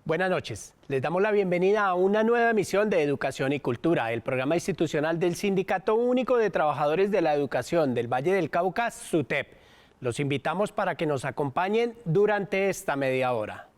Buenas noches. Les damos la bienvenida a una nueva emisión de Educación y Cultura, el programa institucional del Sindicato Único de Trabajadores de la Educación del Valle del Cauca, SUTEP. Los invitamos para que nos acompañen durante esta media hora.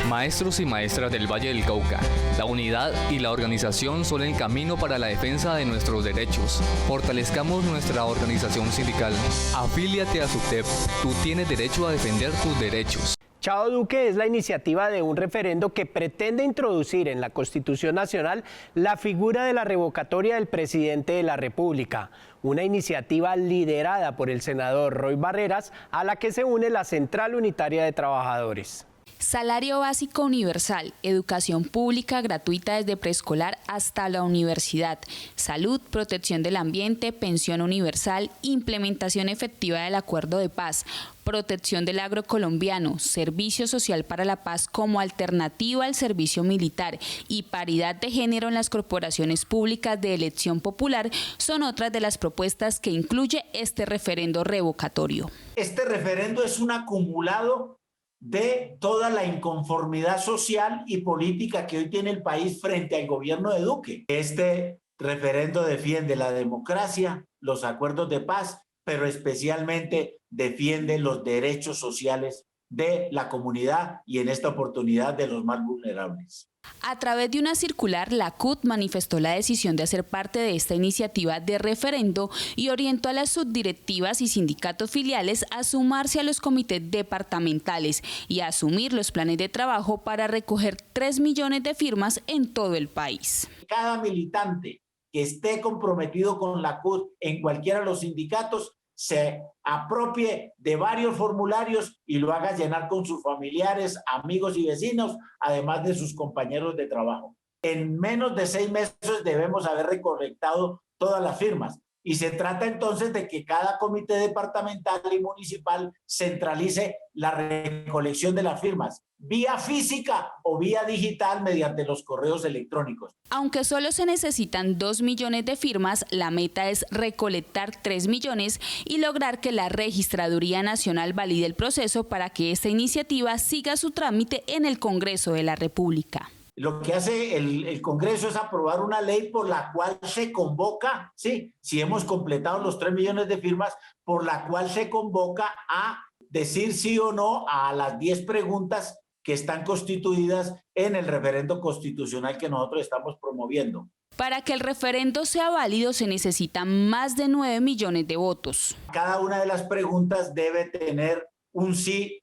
Maestros y maestras del Valle del Cauca, la unidad y la organización son el camino para la defensa de nuestros derechos. Fortalezcamos nuestra organización sindical. Afíliate a SUTEP. Tú tienes derecho a defender tus derechos. Chao Duque es la iniciativa de un referendo que pretende introducir en la Constitución Nacional la figura de la revocatoria del presidente de la República, una iniciativa liderada por el senador Roy Barreras, a la que se une la Central Unitaria de Trabajadores. Salario básico universal, educación pública gratuita desde preescolar hasta la universidad, salud, protección del ambiente, pensión universal, implementación efectiva del acuerdo de paz, protección del agro colombiano, servicio social para la paz como alternativa al servicio militar y paridad de género en las corporaciones públicas de elección popular son otras de las propuestas que incluye este referendo revocatorio. Este referendo es un acumulado de toda la inconformidad social y política que hoy tiene el país frente al gobierno de Duque. Este referendo defiende la democracia, los acuerdos de paz, pero especialmente defiende los derechos sociales de la comunidad y en esta oportunidad de los más vulnerables. A través de una circular, la CUT manifestó la decisión de hacer parte de esta iniciativa de referendo y orientó a las subdirectivas y sindicatos filiales a sumarse a los comités departamentales y a asumir los planes de trabajo para recoger 3 millones de firmas en todo el país. Cada militante que esté comprometido con la CUT en cualquiera de los sindicatos se apropie de varios formularios y lo haga llenar con sus familiares, amigos y vecinos, además de sus compañeros de trabajo. En menos de 6 meses debemos haber recolectado todas las firmas. Y se trata entonces de que cada comité departamental y municipal centralice la recolección de las firmas, vía física o vía digital mediante los correos electrónicos. Aunque solo se necesitan 2 millones de firmas, la meta es recolectar 3 millones y lograr que la Registraduría Nacional valide el proceso para que esta iniciativa siga su trámite en el Congreso de la República. Lo que hace el Congreso es aprobar una ley por la cual se convoca, sí, si hemos completado los 3 millones de firmas, por la cual se convoca a decir sí o no a las 10 preguntas que están constituidas en el referendo constitucional que nosotros estamos promoviendo. Para que el referendo sea válido se necesitan más de 9 millones de votos. Cada una de las preguntas debe tener un sí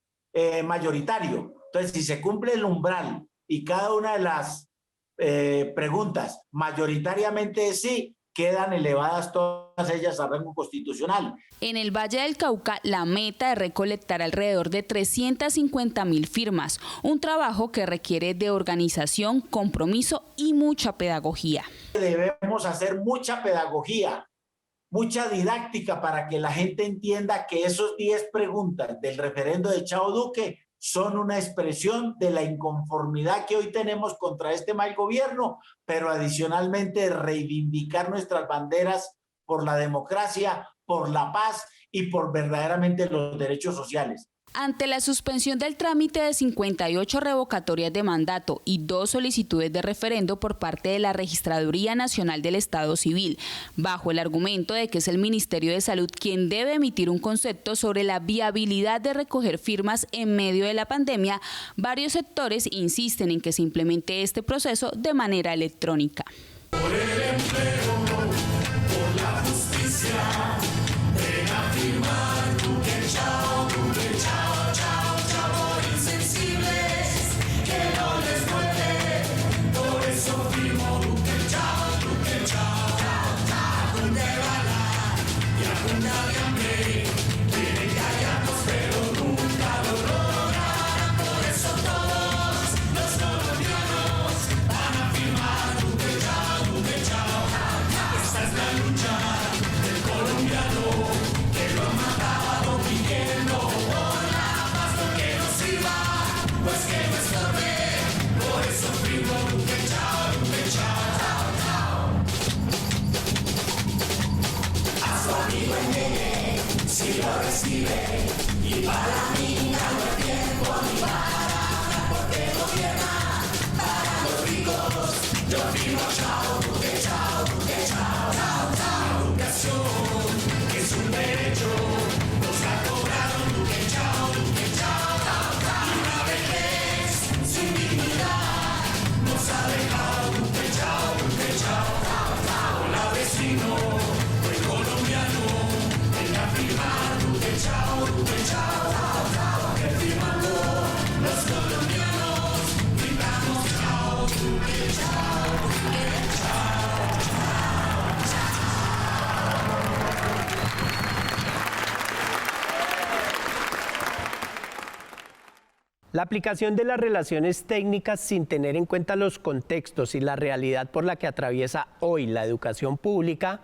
mayoritario. Entonces, si se cumple el umbral y cada una de las preguntas mayoritariamente sí, quedan elevadas todas ellas a rango constitucional. En el Valle del Cauca, la meta es recolectar alrededor de 350.000 firmas, un trabajo que requiere de organización, compromiso y mucha pedagogía. Debemos hacer mucha pedagogía, mucha didáctica para que la gente entienda que esos 10 preguntas del referendo de Chao Duque son una expresión de la inconformidad que hoy tenemos contra este mal gobierno, pero adicionalmente reivindicar nuestras banderas por la democracia, por la paz y por verdaderamente los derechos sociales. Ante la suspensión del trámite de 58 revocatorias de mandato y 2 solicitudes de referendo por parte de la Registraduría Nacional del Estado Civil, bajo el argumento de que es el Ministerio de Salud quien debe emitir un concepto sobre la viabilidad de recoger firmas en medio de la pandemia, varios sectores insisten en que se implemente este proceso de manera electrónica. Por el empleo, por la justicia, ven a firmar Duque, chao, Duque, chao. Esta es la lucha del colombiano que lo ha matado Miguel. La aplicación de las relaciones técnicas sin tener en cuenta los contextos y la realidad por la que atraviesa hoy la educación pública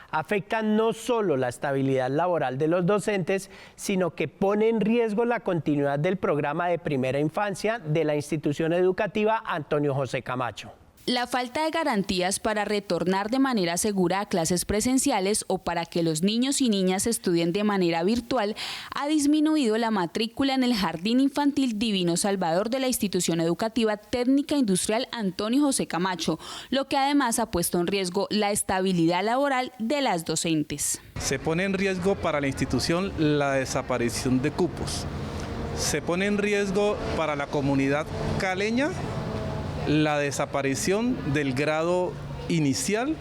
afecta no solo la estabilidad laboral de los docentes, sino que pone en riesgo la continuidad del programa de primera infancia de la institución educativa Antonio José Camacho. La falta de garantías para retornar de manera segura a clases presenciales o para que los niños y niñas estudien de manera virtual ha disminuido la matrícula en el Jardín Infantil Divino Salvador de la institución educativa técnica industrial Antonio José Camacho, lo que además ha puesto en riesgo la estabilidad laboral de las docentes. Se pone en riesgo para la institución la desaparición de cupos. Se pone en riesgo para la comunidad caleña la desaparición del grado inicial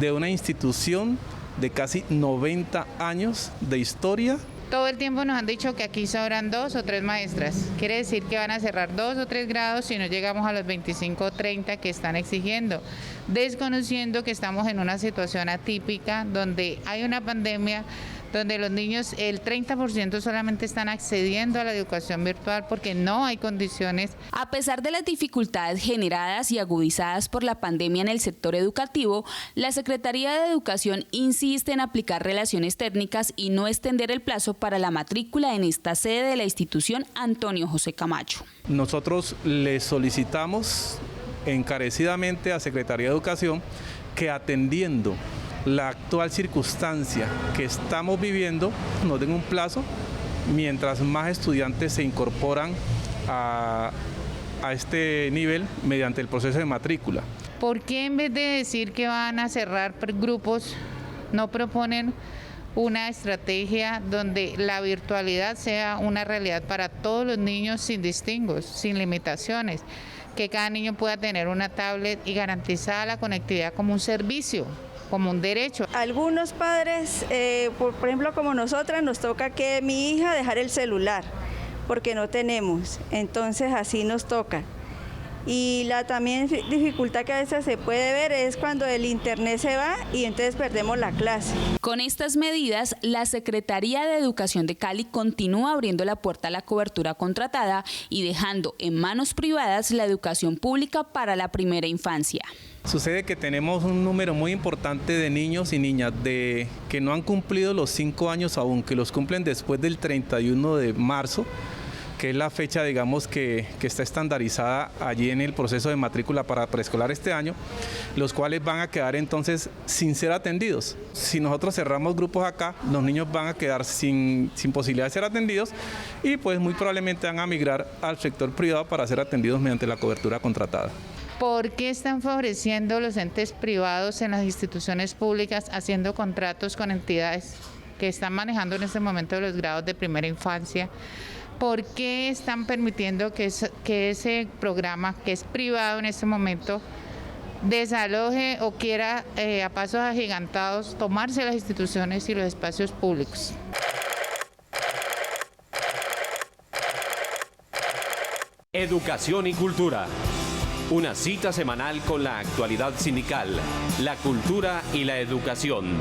de una institución de casi 90 años de historia. Todo el tiempo nos han dicho que aquí sobran 2 o 3 maestras. Quiere decir que van a cerrar 2 o 3 grados si no llegamos a los 25 o 30 que están exigiendo, desconociendo que estamos en una situación atípica donde hay una pandemia, donde los niños, el 30% solamente están accediendo a la educación virtual porque no hay condiciones. A pesar de las dificultades generadas y agudizadas por la pandemia en el sector educativo, la Secretaría de Educación insiste en aplicar relaciones técnicas y no extender el plazo para la matrícula en esta sede de la institución Antonio José Camacho. Nosotros le solicitamos encarecidamente a Secretaría de Educación que atendiendo la actual circunstancia que estamos viviendo, nos den un plazo mientras más estudiantes se incorporan a este nivel mediante el proceso de matrícula. ¿Por qué en vez de decir que van a cerrar grupos, no proponen una estrategia donde la virtualidad sea una realidad para todos los niños sin distingos, sin limitaciones? Que cada niño pueda tener una tablet y garantizada la conectividad como un servicio, como un derecho. Algunos padres, por ejemplo como nosotras, nos toca que mi hija dejar el celular porque no tenemos, entonces así nos toca. Y la también dificultad que a veces se puede ver es cuando el internet se va y entonces perdemos la clase. Con estas medidas, la Secretaría de Educación de Cali continúa abriendo la puerta a la cobertura contratada y dejando en manos privadas la educación pública para la primera infancia. Sucede que tenemos un número muy importante de niños y niñas que no han cumplido los 5 años aún, que los cumplen después del 31 de marzo, que es la fecha, digamos, que está estandarizada allí en el proceso de matrícula para preescolar este año, los cuales van a quedar entonces sin ser atendidos. Si nosotros cerramos grupos acá, los niños van a quedar sin posibilidad de ser atendidos y pues muy probablemente van a migrar al sector privado para ser atendidos mediante la cobertura contratada. ¿Por qué están favoreciendo los entes privados en las instituciones públicas haciendo contratos con entidades que están manejando en este momento los grados de primera infancia? ¿Por qué están permitiendo que ese programa, que es privado en este momento, desaloje o quiera a pasos agigantados tomarse las instituciones y los espacios públicos? Educación y cultura. Una cita semanal con la actualidad sindical, la cultura y la educación.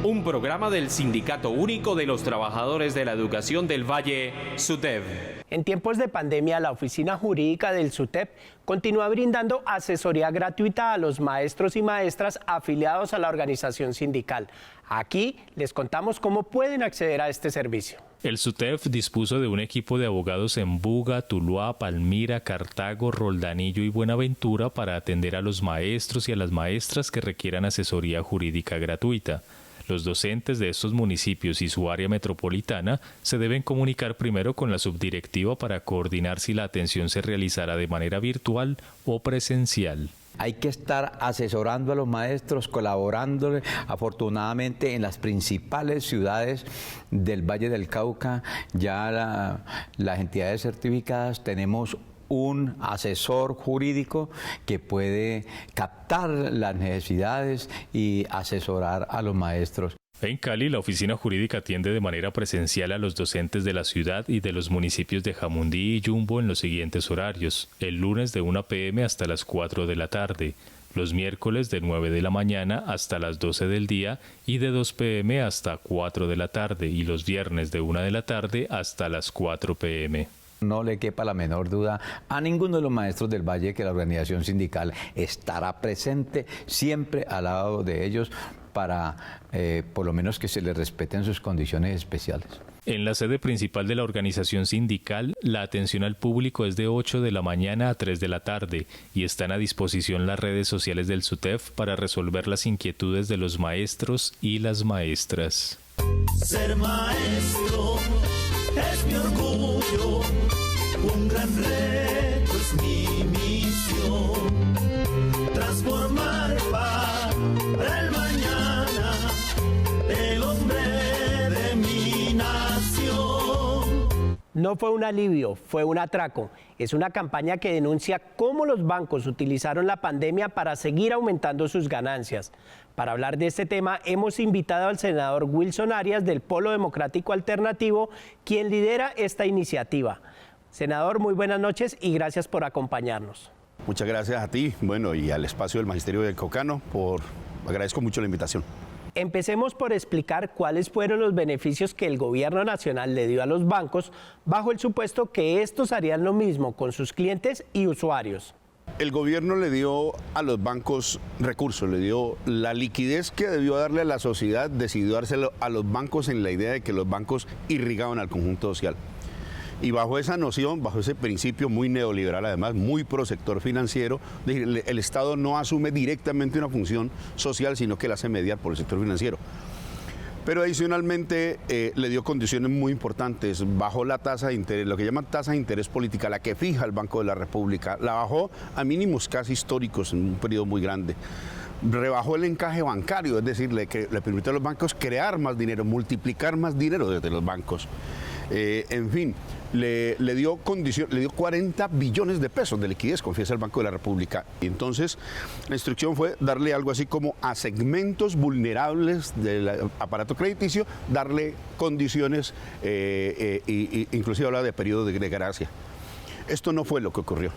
Un programa del Sindicato Único de los Trabajadores de la Educación del Valle, SUTEV. En tiempos de pandemia, la Oficina Jurídica del SUTEP continúa brindando asesoría gratuita a los maestros y maestras afiliados a la organización sindical. Aquí les contamos cómo pueden acceder a este servicio. El SUTEP dispuso de un equipo de abogados en Buga, Tuluá, Palmira, Cartago, Roldanillo y Buenaventura para atender a los maestros y a las maestras que requieran asesoría jurídica gratuita. Los docentes de estos municipios y su área metropolitana se deben comunicar primero con la subdirectiva para coordinar si la atención se realizará de manera virtual o presencial. Hay que estar asesorando a los maestros, colaborándoles. Afortunadamente en las principales ciudades del Valle del Cauca, ya las entidades certificadas tenemos un asesor jurídico que puede captar las necesidades y asesorar a los maestros. En Cali, la oficina jurídica atiende de manera presencial a los docentes de la ciudad y de los municipios de Jamundí y Yumbo en los siguientes horarios: el lunes de 1 p.m. hasta las 4 de la tarde, los miércoles de 9 de la mañana hasta las 12 del día y de 2 p.m. hasta 4 de la tarde, y los viernes de 1 de la tarde hasta las 4 p.m. No le quepa la menor duda a ninguno de los maestros del Valle que la organización sindical estará presente siempre al lado de ellos para por lo menos que se les respeten sus condiciones especiales. En la sede principal de la organización sindical, la atención al público es de 8 de la mañana a 3 de la tarde y están a disposición las redes sociales del SUTEF para resolver las inquietudes de los maestros y las maestras. Ser maestro es mi orgullo, un gran reto es mi misión, transformar para el mañana el hombre de mi nación. No fue un alivio, fue un atraco. Es una campaña que denuncia cómo los bancos utilizaron la pandemia para seguir aumentando sus ganancias. Para hablar de este tema hemos invitado al senador Wilson Arias del Polo Democrático Alternativo, quien lidera esta iniciativa. Senador, muy buenas noches y gracias por acompañarnos. Muchas gracias a ti, bueno, y al espacio del Magisterio del Caucano, agradezco mucho la invitación. Empecemos por explicar cuáles fueron los beneficios que el gobierno nacional le dio a los bancos bajo el supuesto que estos harían lo mismo con sus clientes y usuarios. El gobierno le dio a los bancos recursos, le dio la liquidez que debió darle a la sociedad, decidió dárselo a los bancos en la idea de que los bancos irrigaban al conjunto social. Y bajo esa noción, bajo ese principio muy neoliberal, además muy pro sector financiero, el Estado no asume directamente una función social, sino que la hace mediar por el sector financiero. Pero adicionalmente le dio condiciones muy importantes, bajó la tasa de interés, lo que llaman tasa de interés política, la que fija el Banco de la República, la bajó a mínimos casi históricos en un periodo muy grande. Rebajó el encaje bancario, es decir, le permitió a los bancos crear más dinero, multiplicar más dinero desde los bancos. En fin, le dio 40 billones de pesos de liquidez, confiesa el Banco de la República. Y entonces la instrucción fue darle algo así como a segmentos vulnerables del aparato crediticio, darle condiciones, inclusive habla de periodo de gracia. Esto no fue lo que ocurrió.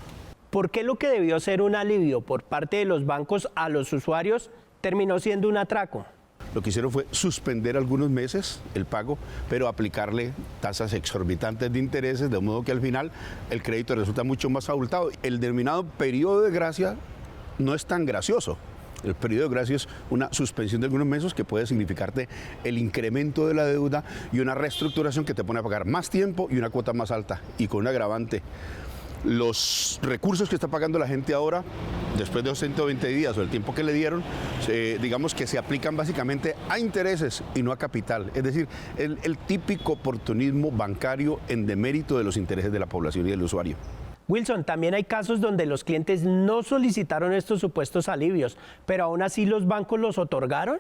¿Por qué lo que debió ser un alivio por parte de los bancos a los usuarios terminó siendo un atraco? Lo que hicieron fue suspender algunos meses el pago, pero aplicarle tasas exorbitantes de intereses, de modo que al final el crédito resulta mucho más abultado. El denominado periodo de gracia no es tan gracioso. El periodo de gracia es una suspensión de algunos meses que puede significarte el incremento de la deuda y una reestructuración que te pone a pagar más tiempo y una cuota más alta, y con un agravante. Los recursos que está pagando la gente ahora, después de los 120 días o el tiempo que le dieron, digamos que se aplican básicamente a intereses y no a capital. Es decir, el típico oportunismo bancario en demérito de los intereses de la población y del usuario. Wilson, también hay casos donde los clientes no solicitaron estos supuestos alivios, pero aún así los bancos los otorgaron.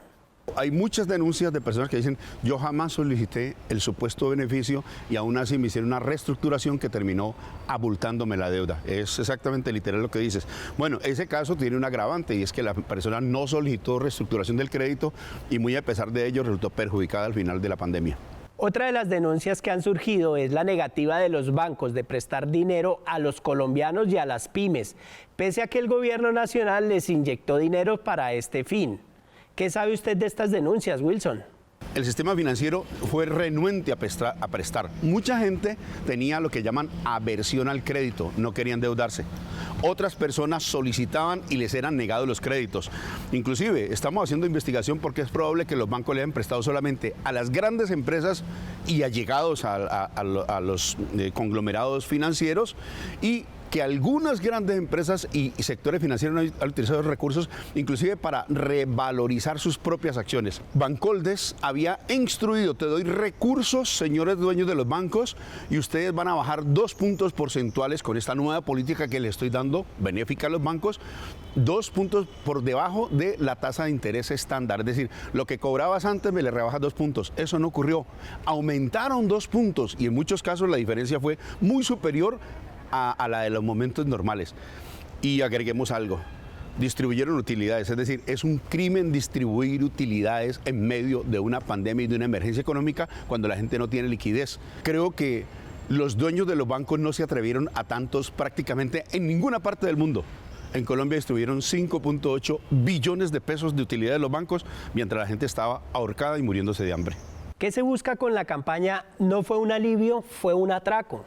Hay muchas denuncias de personas que dicen, yo jamás solicité el supuesto beneficio y aún así me hicieron una reestructuración que terminó abultándome la deuda. Es exactamente literal lo que dices. Bueno, ese caso tiene un agravante y es que la persona no solicitó reestructuración del crédito y muy a pesar de ello resultó perjudicada al final de la pandemia. Otra de las denuncias que han surgido es la negativa de los bancos de prestar dinero a los colombianos y a las pymes, pese a que el gobierno nacional les inyectó dinero para este fin. ¿Qué sabe usted de estas denuncias, Wilson? El sistema financiero fue renuente a prestar. Mucha gente tenía lo que llaman aversión al crédito, no querían endeudarse. Otras personas solicitaban y les eran negados los créditos. Inclusive estamos haciendo investigación porque es probable que los bancos le hayan prestado solamente a las grandes empresas y allegados a los conglomerados financieros, y que algunas grandes empresas y sectores financieros han utilizado los recursos inclusive para revalorizar sus propias acciones. Bancoldes había instruido, te doy recursos, señores dueños de los bancos, y ustedes van a bajar 2 puntos porcentuales con esta nueva política que les estoy dando, benéfica a los bancos, 2 puntos por debajo de la tasa de interés estándar. Es decir, lo que cobrabas antes me le rebajas 2 puntos. Eso no ocurrió. Aumentaron 2 puntos y en muchos casos la diferencia fue muy superior a la de los momentos normales. Y agreguemos algo, distribuyeron utilidades, es decir, es un crimen distribuir utilidades en medio de una pandemia y de una emergencia económica cuando la gente no tiene liquidez. Creo que los dueños de los bancos no se atrevieron a tantos prácticamente en ninguna parte del mundo. En Colombia distribuyeron 5.8 billones de pesos de utilidades de los bancos mientras la gente estaba ahorcada y muriéndose de hambre. ¿Qué se busca con la campaña No fue un alivio, fue un atraco?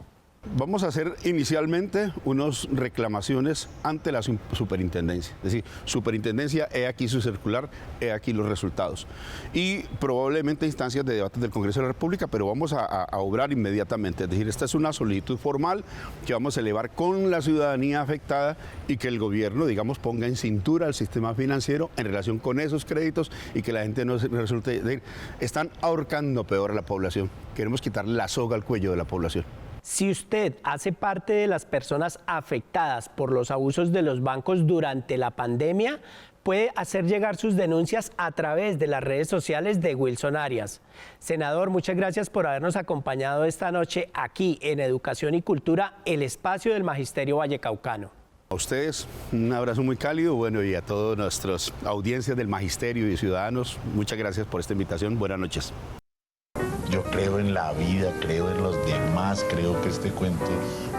Vamos a hacer inicialmente unas reclamaciones ante la superintendencia. Es decir, superintendencia, he aquí su circular, he aquí los resultados. Y probablemente instancias de debate del Congreso de la República, pero vamos a obrar inmediatamente. Es decir, esta es una solicitud formal que vamos a elevar con la ciudadanía afectada y que el gobierno, digamos, ponga en cintura al sistema financiero en relación con esos créditos y que la gente no se resulte... Están ahorcando peor a la población. Queremos quitar la soga al cuello de la población. Si usted hace parte de las personas afectadas por los abusos de los bancos durante la pandemia, puede hacer llegar sus denuncias a través de las redes sociales de Wilson Arias. Senador, muchas gracias por habernos acompañado esta noche aquí en Educación y Cultura, el espacio del Magisterio Vallecaucano. A ustedes un abrazo muy cálido, bueno, y a todas nuestras audiencias del Magisterio y ciudadanos, muchas gracias por esta invitación. Buenas noches. Yo creo en la vida, creo en los demás, creo que este cuento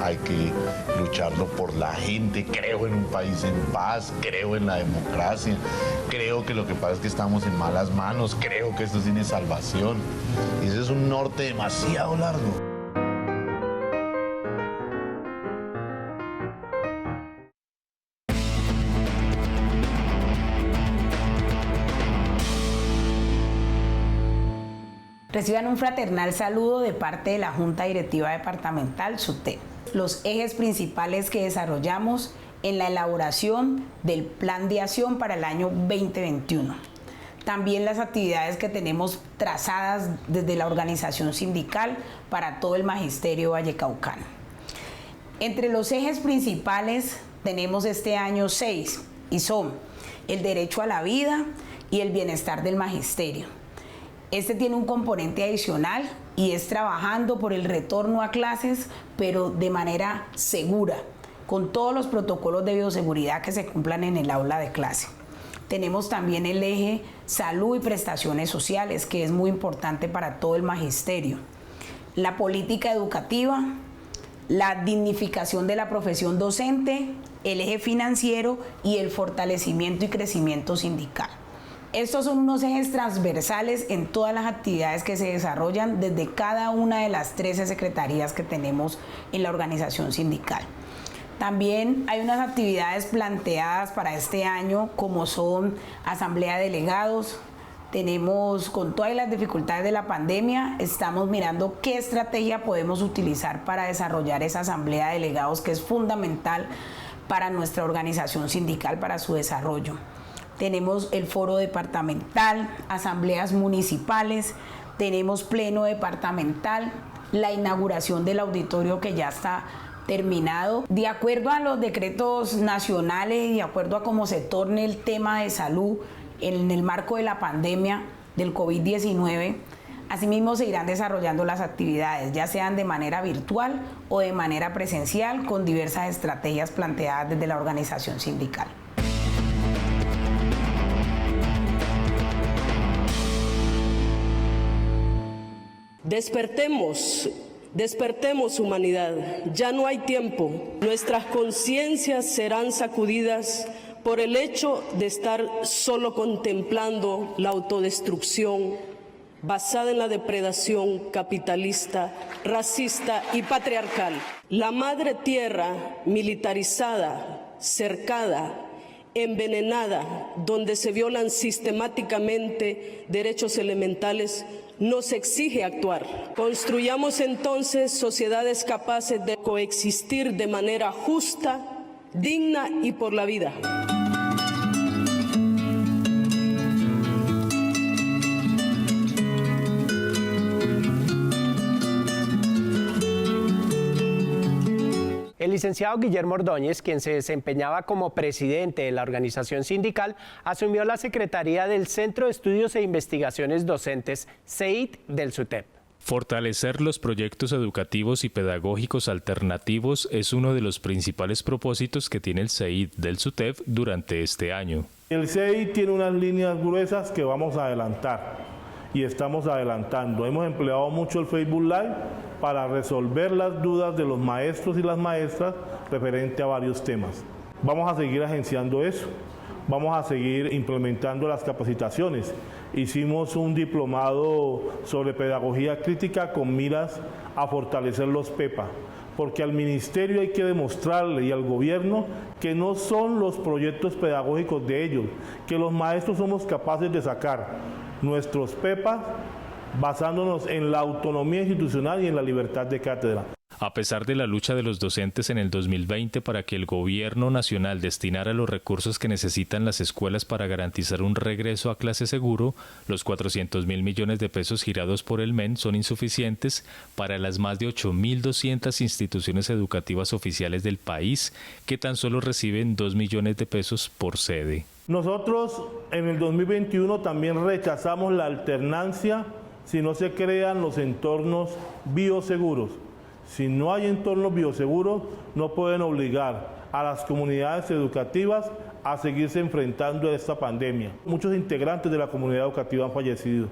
hay que lucharlo por la gente, creo en un país en paz, creo en la democracia, creo que lo que pasa es que estamos en malas manos, creo que esto tiene salvación. Y ese es un norte demasiado largo. Reciban un fraternal saludo de parte de la Junta Directiva Departamental SUTEP. Los ejes principales que desarrollamos en la elaboración del Plan de Acción para el año 2021. También las actividades que tenemos trazadas desde la organización sindical para todo el Magisterio Vallecaucano. Entre los ejes principales tenemos este año 6 y son el derecho a la vida y el bienestar del magisterio. Este tiene un componente adicional y es trabajando por el retorno a clases, pero de manera segura, con todos los protocolos de bioseguridad que se cumplan en el aula de clase. Tenemos también el eje salud y prestaciones sociales, que es muy importante para todo el magisterio. La política educativa, la dignificación de la profesión docente, el eje financiero y el fortalecimiento y crecimiento sindical. Estos son unos ejes transversales en todas las actividades que se desarrollan desde cada una de las 13 secretarías que tenemos en la organización sindical. También hay unas actividades planteadas para este año, como son asamblea de delegados. Tenemos, con todas las dificultades de la pandemia, estamos mirando qué estrategia podemos utilizar para desarrollar esa asamblea de delegados, que es fundamental para nuestra organización sindical, para su desarrollo. Tenemos el foro departamental, asambleas municipales, tenemos pleno departamental, la inauguración del auditorio que ya está terminado. De acuerdo a los decretos nacionales y de acuerdo a cómo se torne el tema de salud en el marco de la pandemia del COVID-19, asimismo se irán desarrollando las actividades, ya sean de manera virtual o de manera presencial, con diversas estrategias planteadas desde la organización sindical. Despertemos humanidad, ya no hay tiempo. Nuestras conciencias serán sacudidas por el hecho de estar solo contemplando la autodestrucción basada en la depredación capitalista, racista y patriarcal. La madre tierra militarizada, cercada, envenenada, donde se violan sistemáticamente derechos elementales, nos exige actuar. Construyamos entonces sociedades capaces de coexistir de manera justa, digna y por la vida. El licenciado Guillermo Ordóñez, quien se desempeñaba como presidente de la organización sindical, asumió la secretaría del Centro de Estudios e Investigaciones Docentes, CEID, del SUTEP. Fortalecer los proyectos educativos y pedagógicos alternativos es uno de los principales propósitos que tiene el CEID del SUTEP durante este año. El CEID tiene unas líneas gruesas que vamos a adelantar y estamos adelantando. Hemos empleado mucho el Facebook Live para resolver las dudas de los maestros y las maestras referente a varios temas. Vamos a seguir agenciando eso, vamos a seguir implementando las capacitaciones. Hicimos un diplomado sobre pedagogía crítica con miras a fortalecer los PEPA, porque al ministerio hay que demostrarle y al gobierno que no son los proyectos pedagógicos de ellos, que los maestros somos capaces de sacar nuestros PEPAs basándonos en la autonomía institucional y en la libertad de cátedra. A pesar de la lucha de los docentes en el 2020 para que el gobierno nacional destinara los recursos que necesitan las escuelas para garantizar un regreso a clase seguro, los 400.000 millones de pesos girados por el MEN son insuficientes para las más de 8.200 instituciones educativas oficiales del país, que tan solo reciben 2 millones de pesos por sede. Nosotros en el 2021 también rechazamos la alternancia si no se crean los entornos bioseguros. Si no hay entornos bioseguros, no pueden obligar a las comunidades educativas a seguirse enfrentando a esta pandemia. Muchos integrantes de la comunidad educativa han fallecido.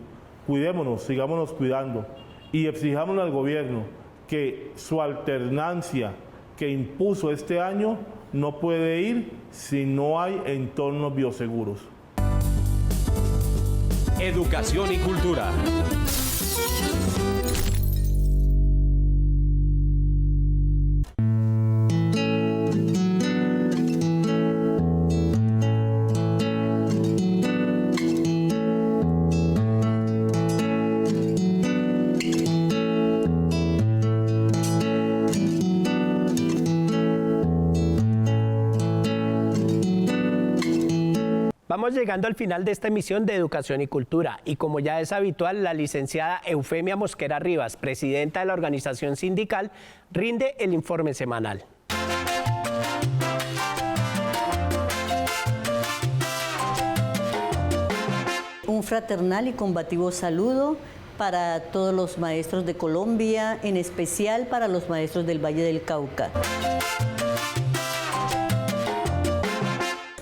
Cuidémonos, sigámonos cuidando y exijámosle al gobierno que su alternancia que impuso este año no puede ir si no hay entornos bioseguros. Educación y cultura. Vamos llegando al final de esta emisión de Educación y Cultura y como ya es habitual, la licenciada Eufemia Mosquera Rivas, presidenta de la organización sindical, rinde el informe semanal. Un fraternal y combativo saludo para todos los maestros de Colombia, en especial para los maestros del Valle del Cauca.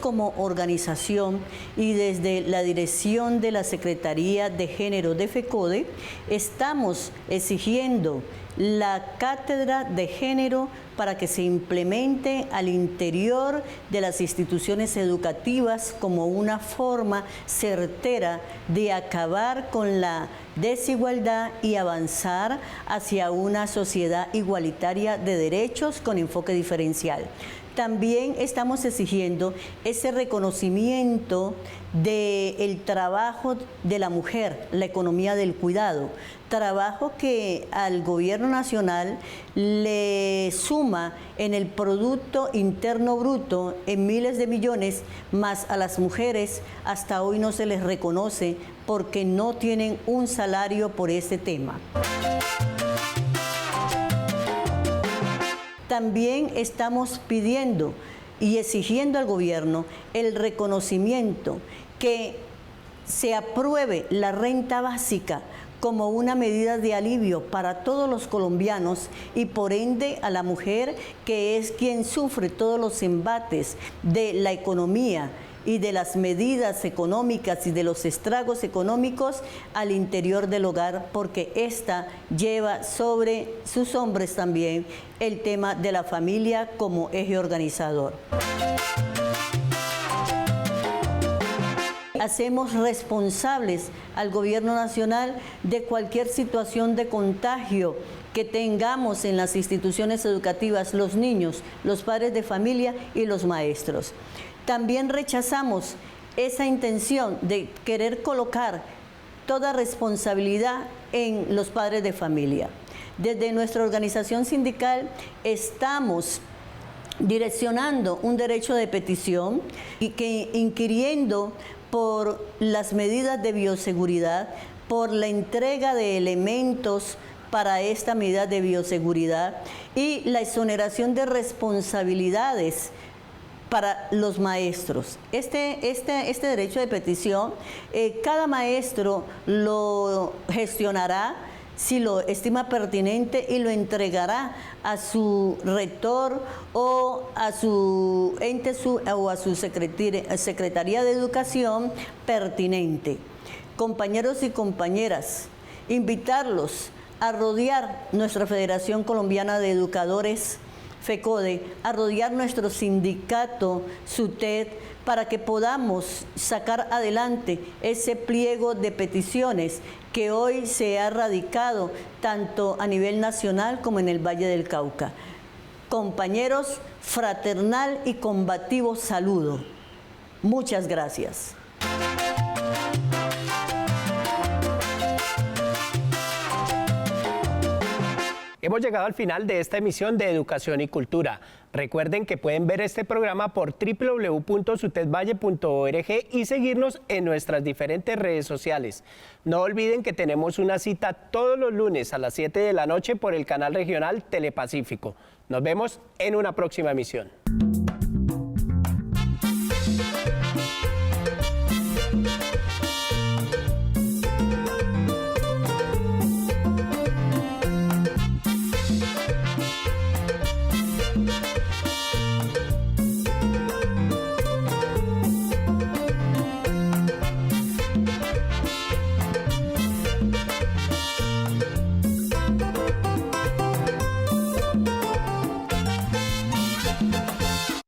Como organización y desde la dirección de la Secretaría de Género de FECODE, estamos exigiendo la cátedra de género para que se implemente al interior de las instituciones educativas como una forma certera de acabar con la desigualdad y avanzar hacia una sociedad igualitaria de derechos con enfoque diferencial. También estamos exigiendo ese reconocimiento del trabajo de la mujer, la economía del cuidado, trabajo que al gobierno nacional le suma en el Producto Interno Bruto en miles de millones, más a las mujeres hasta hoy no se les reconoce porque no tienen un salario por este tema. También estamos pidiendo y exigiendo al gobierno el reconocimiento que se apruebe la renta básica como una medida de alivio para todos los colombianos y por ende a la mujer, que es quien sufre todos los embates de la economía y de las medidas económicas y de los estragos económicos al interior del hogar, porque esta lleva sobre sus hombros también el tema de la familia como eje organizador. Hacemos responsables al gobierno nacional de cualquier situación de contagio que tengamos en las instituciones educativas, los niños, los padres de familia y los maestros. También rechazamos esa intención de querer colocar toda responsabilidad en los padres de familia. Desde nuestra organización sindical estamos direccionando un derecho de petición y que inquiriendo por las medidas de bioseguridad, por la entrega de elementos para esta medida de bioseguridad y la exoneración de responsabilidades para los maestros. Este derecho de petición, cada maestro lo gestionará si lo estima pertinente y lo entregará a su rector o a su ente o a su Secretaría de Educación pertinente. Compañeros y compañeras, invitarlos a rodear nuestra Federación Colombiana de Educadores, FECODE, a rodear nuestro sindicato, SUTED, para que podamos sacar adelante ese pliego de peticiones que hoy se ha radicado tanto a nivel nacional como en el Valle del Cauca. compañeros, fraternal y combativo saludo. Muchas gracias. Hemos llegado al final de esta emisión de Educación y Cultura. Recuerden que pueden ver este programa por www.sutedvalle.org y seguirnos en nuestras diferentes redes sociales. No olviden que tenemos una cita todos los lunes a las 7 de la noche por el canal regional Telepacífico. Nos vemos en una próxima emisión.